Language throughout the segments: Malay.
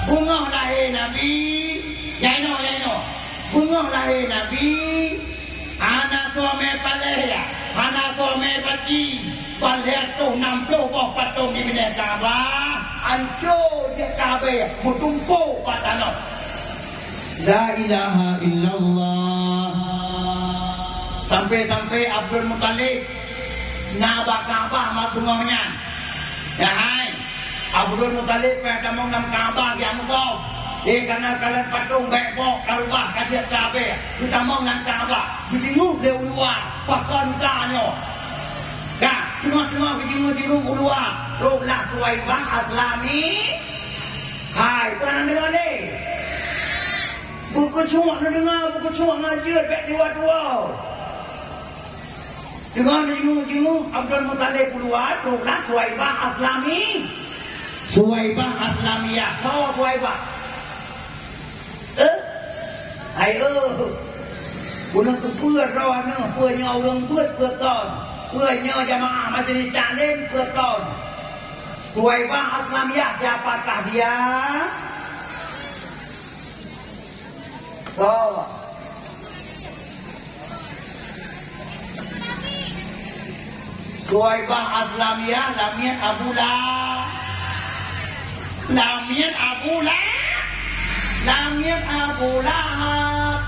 bunga lahir Nabi. Yaino. Bunga lahir Nabi. Anak suami palaya, anak suami baci. Balik tu 60 buah patung di Madinah Kaabah. Hancur dia Kaabah, bertumpuk kat tanah. La ilaha illallah. Sampai-sampai Abdul Muttalib nabak Kaabah matungnya. Ya hai. Abdul Muttalib pada mengam Kaabah yang kau. Karena kalian patung baik bok Kaabah kadia Kaabah. Kita mengang Kaabah. Bidingu dia luar pakan kanyo. Kak, tengok bidingu keluar. Rolah Suwaibah Aslami. Hai, tuan dengar ni. Buku cuak nak dengar, buku cuak ngajut baik dua-dua. Dengar bidingu Abdul Muttalib keluar. Rolah Suwaibah Aslami. Suwaibah Aslamiyah. Kau Suwaibah. Hai guna tu pưa rồi nữa, pưa nhau lưng pưa con, pưa nhau jamaah majelis taklim pưa con. Suwaibah Aslamiyah siapakah dia? So, Suwaibah Aslamiyah lamian Abu Lahab. Lamian Abu Lahab.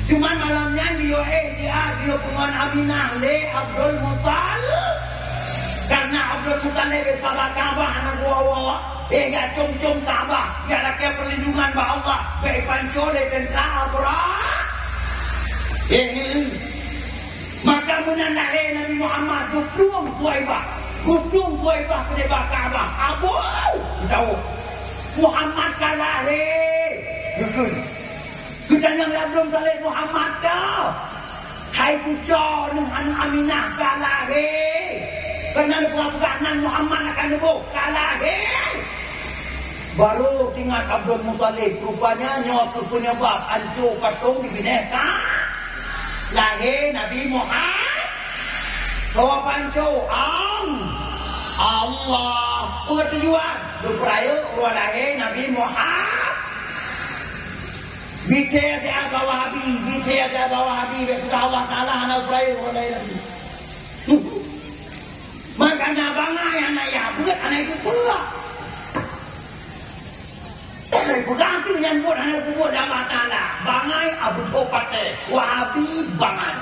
Cuman malamnya dia penguan Aminah le Abdul Muttalib. Karena Abdul Muttalib pada Kaabah anak gua. Ya cum Kaabah. Ya laki perlindungan ba Allah. Baik pancole dan Kaabah. Maka menandai Nabi Muhammad gudung Suwaibah pada Kaabah. Abu tahu Muhammad kalah le. Betul. Kita yang belum talib Muhammad kau. Hai kucau nung anu Aminah kalah le. Kerana bukan Muhammad akan nebuk kalah le. Baru tinggal Abdul Muttalib. Rupanya nyawa penyebab hancur patung di bineka. Lahir Nabi Muhammad. Kau pancau Allah pengertian berperaya orang lahir Nabi Muhammad. Bicara dia bawa Habib kepada Allah Taala anak berperaya orang lahir Nabi. Makanya bangai anak ya buat anak itu pula. Bukan tu yang buat anak itu buat Allah Taala. Bangai Abu Topate Wahabi bangai.